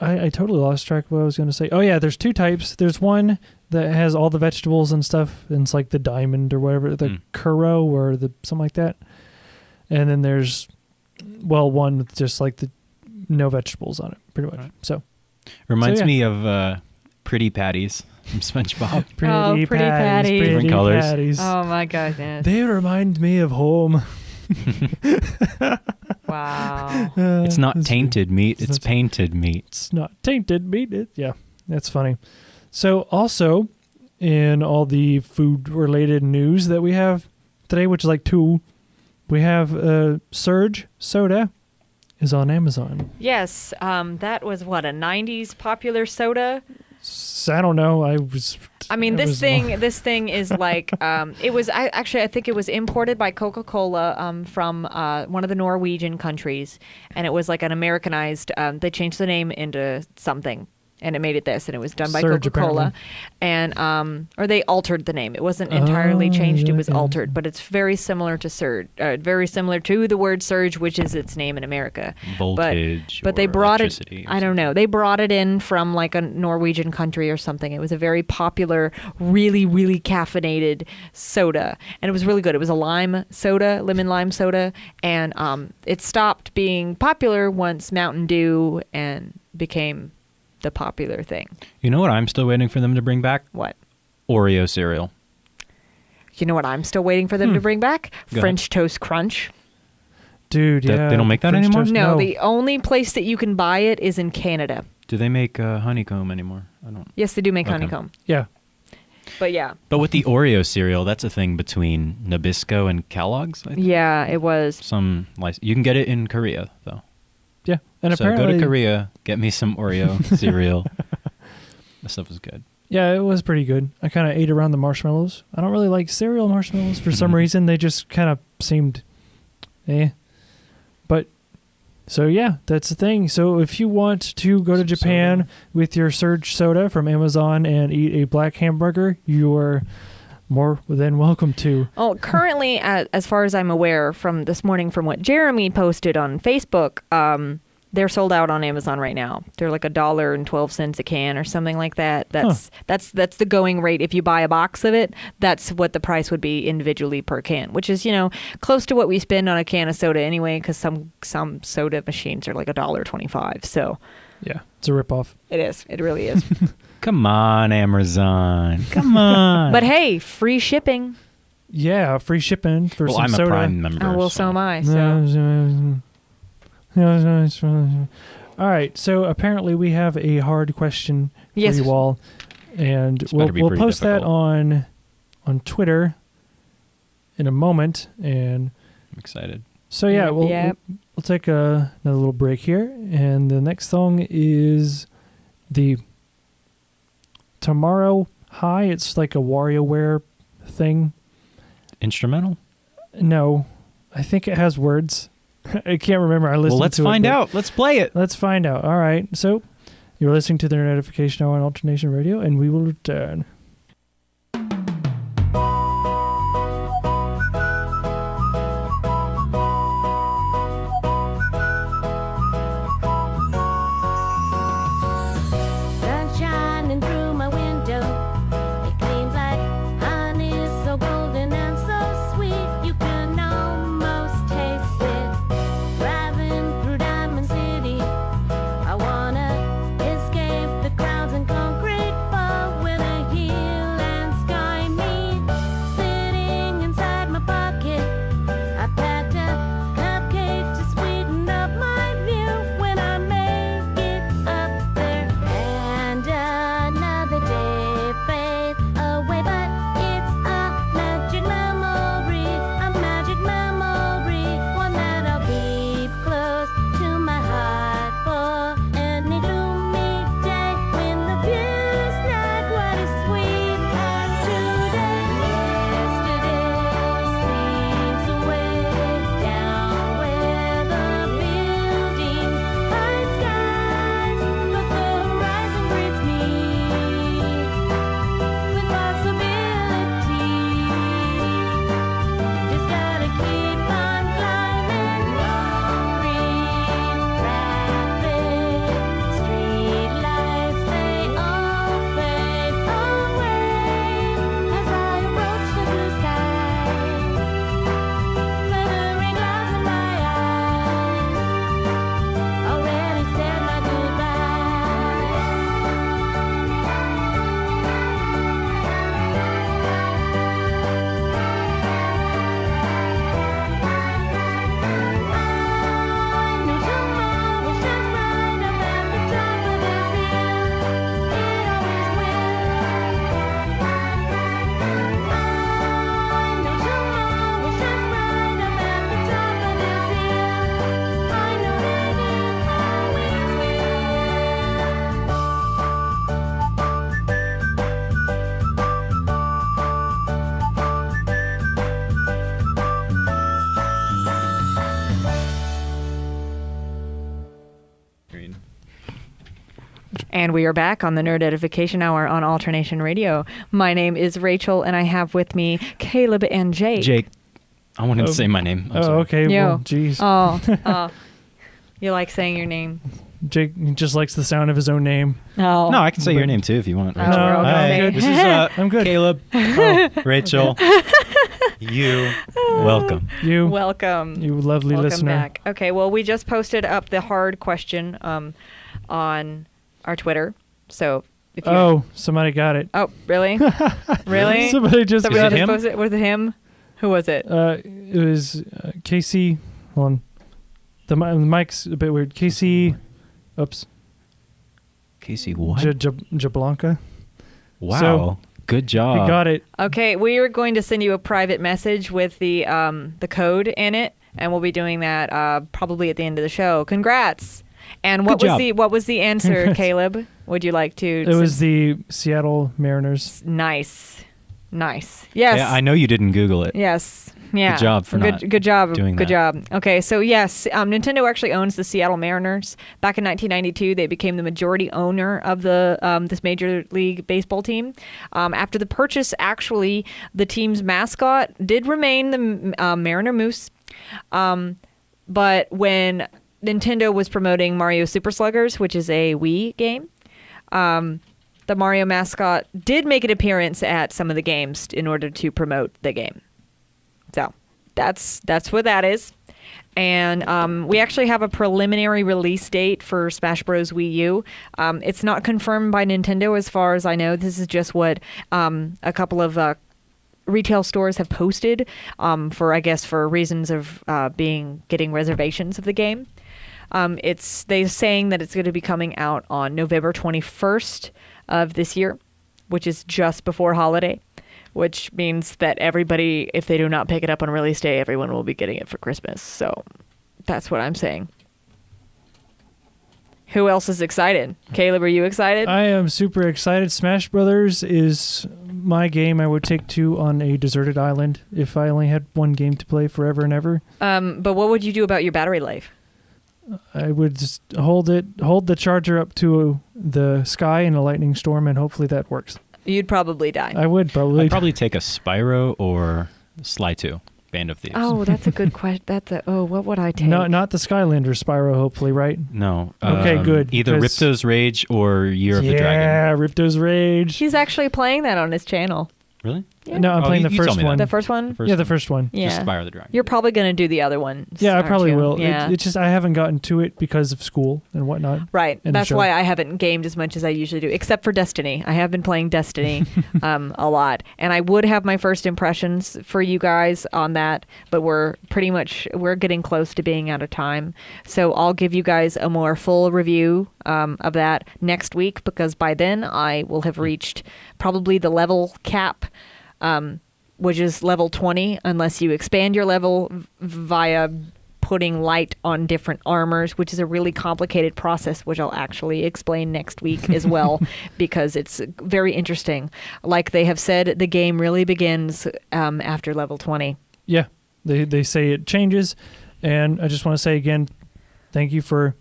I totally lost track of what I was going to say. Oh yeah, there's two types. There's one that has all the vegetables and stuff, and it's like the diamond or whatever, the Kuro or the something like that. And then there's, one with just like the no vegetables on it, pretty much. So reminds me of Pretty Patties from SpongeBob. Pretty Patties. Different colors. Patties. Oh my goodness. They remind me of home. Wow. It's not tainted meat, it's painted meat. It's not tainted meat. Yeah, that's funny. So also, in all the food-related news that we have today, which is like two, we have Surge Soda is on Amazon. Yes, that was what, a 90s popular soda? I don't know. This thing is like it was. I think it was imported by Coca-Cola from one of the Norwegian countries, and it was like an Americanized. They changed the name into something, and it made it this, and it was done by Surge, Coca-Cola, and or they altered the name. It wasn't entirely changed; it was altered, but it's very similar to Surge, very similar to the word Surge, which is its name in America. Voltage, but they brought it. I don't know. They brought it in from like a Norwegian country or something. It was a very popular, really, really caffeinated soda, and it was really good. It was a lemon lime soda, and it stopped being popular once Mountain Dew and became the popular thing. You know what I'm still waiting for them to bring back? What? Oreo cereal. You know what I'm still waiting for them to bring back? Go French Toast Crunch. Dude, yeah. They don't make that French anymore? toast, No, the only place that you can buy it is in Canada. Do they make honeycomb anymore? I don't. Yes, they do make Okay. honeycomb. Yeah. But yeah. But with the Oreo cereal, that's a thing between Nabisco and Kellogg's, I think. Yeah, it was. You can get it in Korea, though. Yeah. And So apparently, go to Korea, get me some Oreo cereal. That stuff was good. Yeah, it was pretty good. I kind of ate around the marshmallows. I don't really like cereal marshmallows. For some reason, they just kind of seemed But, so yeah, that's the thing. So if you want to go to Japan with your Surge Soda from Amazon and eat a black hamburger, you are more than welcome to. Oh, currently, as far as I'm aware from this morning, from what Jeremy posted on Facebook, they're sold out on Amazon right now. They're like $1.12 a can or something like that. That's the going rate. If you buy a box of it, that's what the price would be individually per can, which is, close to what we spend on a can of soda anyway, because some soda machines are like $1.25. So yeah, it's a ripoff. It is. It really is. Come on, Amazon. Come on. But hey, free shipping. Yeah, free shipping for some I'm soda. a Prime member. Oh, well, so am I. So. All right, so apparently we have a hard question for you all, and we'll post that on Twitter in a moment. And I'm excited. So yeah, we'll take another little break here, and the next song is the Tomorrow High. It's like a WarioWare thing. Instrumental? No, I think it has words. I can't remember. I listened to it. Well, let's find out. Let's play it. Let's find out. All right. So you're listening to the Edification Hour on Alternation Radio, and we will return. And we are back on the Nerd Edification Hour on Alternation Radio. My name is Rachel, and I have with me Caleb and Jake. Jake. I wanted to say my name. I'm sorry. Okay. Yo. Well, geez. Oh, you like saying your name? Jake just likes the sound of his own name. Oh. No, I can say your name too if you want. Rachel. we're all Hi, good. this is I'm good. Caleb, Rachel, you, welcome. You, Welcome. you lovely Welcome listener. back. Okay, well, we just posted up the hard question on our Twitter. So if you... Oh, somebody got it. Oh, really? Really? Somebody just Somebody got just it. posted it? Was it him? Who was it? It was Casey. Hold on. The mic's a bit weird. Casey. Oops. Casey, what? Jablanca. Wow. So, good job. We got it. Okay, we are going to send you a private message with the code in it, and we'll be doing that probably at the end of the show. Congrats! And what was the answer, Congrats. Caleb? Would you like to? It was the Seattle Mariners. Nice. Yes. Yeah, I know you didn't Google it. Yes. Yeah. Good job for not good job. doing Good that. job. Okay, so yes, Nintendo actually owns the Seattle Mariners. Back in 1992, they became the majority owner of the this Major League Baseball team. After the purchase, actually, the team's mascot did remain the Mariner Moose. But when Nintendo was promoting Mario Super Sluggers, which is a Wii game, the Mario mascot did make an appearance at some of the games in order to promote the game. So that's what that is. And we actually have a preliminary release date for Smash Bros. Wii U. It's not confirmed by Nintendo as far as I know. This is just what a couple of retail stores have posted for reasons of getting reservations of the game. They're saying that it's going to be coming out on November 21st of this year, which is just before holiday. Which means that everybody, if they do not pick it up on release day, everyone will be getting it for Christmas. So that's what I'm saying. Who else is excited? Caleb, are you excited? I am super excited. Smash Brothers is my game I would take to on a deserted island if I only had one game to play forever and ever. But what would you do about your battery life? I would just hold the charger up to the sky in a lightning storm, and hopefully that works. You'd probably die. I would probably. I'd probably take a Spyro or Sly 2, Band of Thieves. Oh, that's a good question. What would I take? Not the Skylander Spyro, hopefully, right? No. Okay, good. Either Ripto's Rage or Year of the Dragon. Yeah, Ripto's Rage. He's actually playing that on his channel. Really? Yeah. No, I'm playing the you told first me that. one. The first one? The first one. Yeah. Just Spyro the Dragon. You're probably going to do the other one. Yeah, I probably will. Yeah. It's just I haven't gotten to it because of school and whatnot. Right. and the That's show. why I haven't gamed as much as I usually do, except for Destiny. I have been playing Destiny a lot. And I would have my first impressions for you guys on that, but we're getting close to being out of time. So I'll give you guys a more full review of that next week, because by then I will have reached probably the level cap, which is level 20, unless you expand your level via putting light on different armors, which is a really complicated process, which I'll actually explain next week as well, because it's very interesting. Like they have said, the game really begins after level 20. Yeah, they say it changes, and I just want to say again, thank you for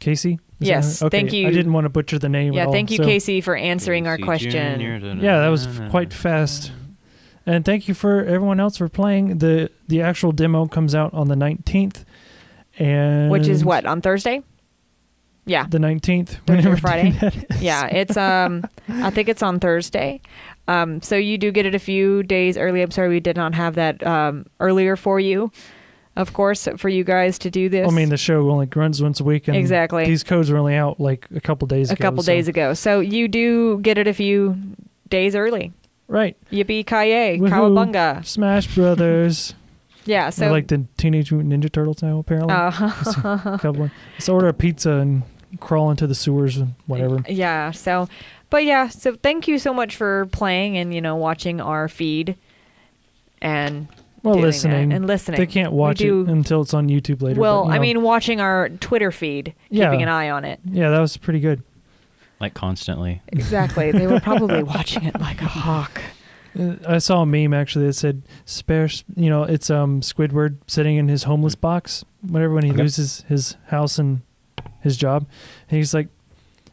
Casey. Yes, thank you. I didn't want to butcher the name. Yeah, at all, thank you, so- Casey, for answering our question. Yeah, that was quite fast. And thank you for everyone else for playing. The actual demo comes out on the 19th. And Which is what, on Thursday? Yeah. The 19th. Thursday or whenever Friday. that is. Yeah, it's I think it's on Thursday. So you do get it a few days early. I'm sorry we did not have that earlier for you. Of course, for you guys to do this. I mean, the show only runs once a week. And Exactly. These codes are only out like a couple days ago. So you do get it a few days early. Right. Yippee-ki-yay. Woohoo. Cowabunga. Smash Brothers. Yeah, so... They're like the Teenage Mutant Ninja Turtles now, apparently. Let's order a pizza and crawl into the sewers and whatever. Yeah, so thank you so much for playing and, watching our feed and doing listening. that. And listening. They can't watch it until it's on YouTube later. Well, but, I mean, watching our Twitter feed, keeping an eye on it. Yeah, that was pretty good. Like constantly. Exactly. They were probably watching it like a hawk. I saw a meme actually that said it's Squidward sitting in his homeless box whenever when he loses his house and his job. And he's like,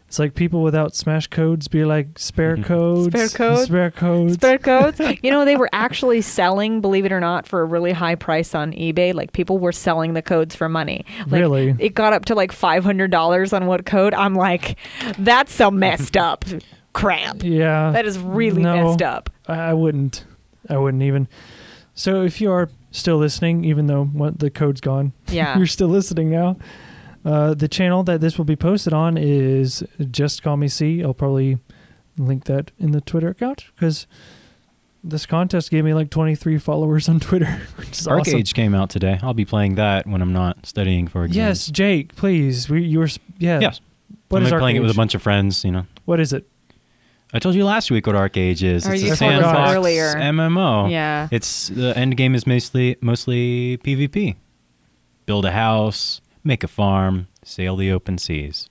it's like people without Smash codes be like spare codes. Spare codes. They were actually selling, believe it or not, for a really high price on eBay. Like people were selling the codes for money. Like, really? It got up to like $500 on what code? I'm like, that's some messed up crap. Yeah. That is really messed up. I wouldn't even. So if you are still listening, even though the code's gone, you're still listening now. The channel that this will be posted on is Just Call Me C. I'll probably link that in the Twitter account because this contest gave me like 23 followers on Twitter, which is awesome. Arcade came out today. I'll be playing that when I'm not studying for exams. Yes, Jake, please. Yes. What is I'm playing it with a Arcade? bunch of friends, What is it? I told you last week what Arcade is. Or It's you a told us sandbox earlier. MMO. Yeah. It's the end game is mostly PvP. Build a house, make a farm, sail the open seas.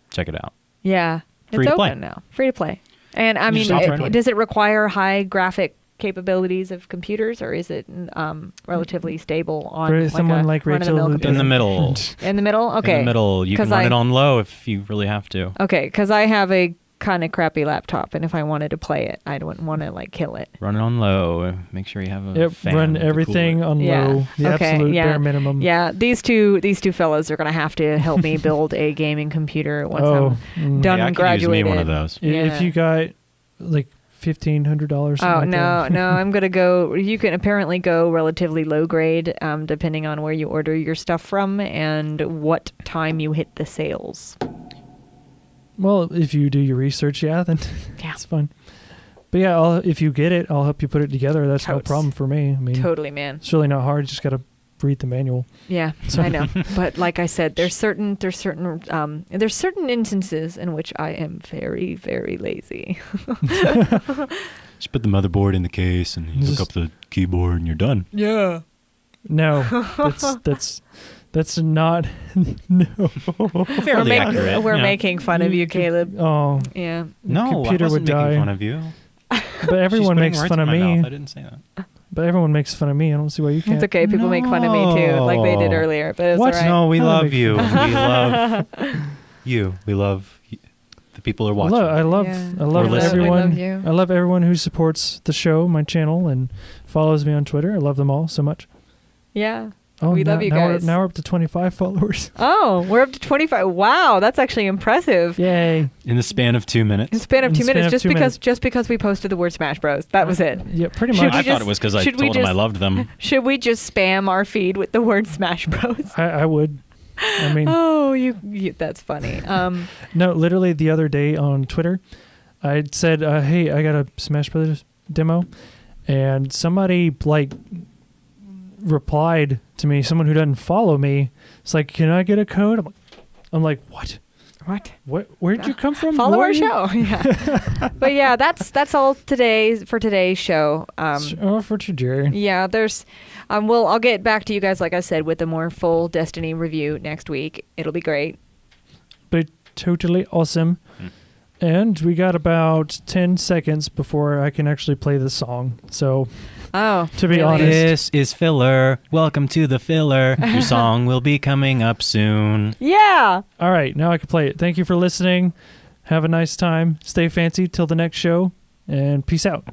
Check it out. Yeah. Free It's to play. open now. Free to play. And I mean, just hop right on. does it require high graphic capabilities of computers, or is it relatively stable on For someone like Rachel who In the middle. In the middle? Okay. In the middle. You can 'Cause run it on low if you really have to. Okay, because I have a kind of crappy laptop, and if I wanted to play it, I don't want to kill it. Run it on low. Make sure you have a Yep, fan run to cool everything it. on low. The absolute bare minimum. Yeah, these two fellas are going to have to help me build a gaming computer once I'm done Yeah, I and could use graduated. me one of those. If you got like $1,500. Oh, no, I'm going to go. You can apparently go relatively low grade, depending on where you order your stuff from and what time you hit the sales. Well, if you do your research, then it's fun. But yeah, if you get it, I'll help you put it together. That's no Totes. problem for me. I mean, Totally, man. it's really not hard. You just got to read the manual. Yeah, I know. But like I said, there's certain instances in which I am very, very lazy. Just put the motherboard in the case and you hook up the keyboard and you're done. Yeah. No, that's That's not. No. Fairly accurate. We're yeah. making fun of you, Caleb. Oh, Yeah. No, computer I wasn't would making die. fun of you. but everyone She's makes putting fun of words in my me. mouth. I didn't say that. But everyone makes fun of me. I don't see why you can't. It's okay. People make fun of me too, like they did earlier. But it's What? all right. No, we How love make you. We love you. We love the people who are watching. I love Yeah. Or listen. everyone. We love you. I love everyone who supports the show, my channel, and follows me on Twitter. I love them all so much. Yeah. Oh, We love you guys. Now we're up to 25 followers. Oh, we're up to 25. Wow, that's actually impressive. Yay! In the span of 2 minutes. In the span of In 2 the span minutes, of just 2 because minutes. just because we posted the word Smash Bros. That was it. Yeah, pretty Should much. we I thought just- it was because I should we told him I just- loved them. Should we just spam our feed with the word Smash Bros? I would. I mean, Oh, you that's funny. no, literally the other day on Twitter, I said, "Hey, I got a Smash Brothers demo," and somebody replied to me. Someone who doesn't follow me. It's like, "Can I get a code?" I'm like, "What? What? Where'd you come from? Follow Who are our you?" show. Yeah. But yeah, that's all for today's show. For today. Yeah, there's I'll get back to you guys, like I said, with a more full Destiny review next week. It'll be great. But totally awesome. And we got about 10 seconds before I can actually play the song. So, Oh, to be really? honest, This is filler. Welcome to the filler. Your song will be coming up soon. Yeah. all right, now I can play it. Thank you for listening. Have a nice time. Stay fancy till the next show, and peace out.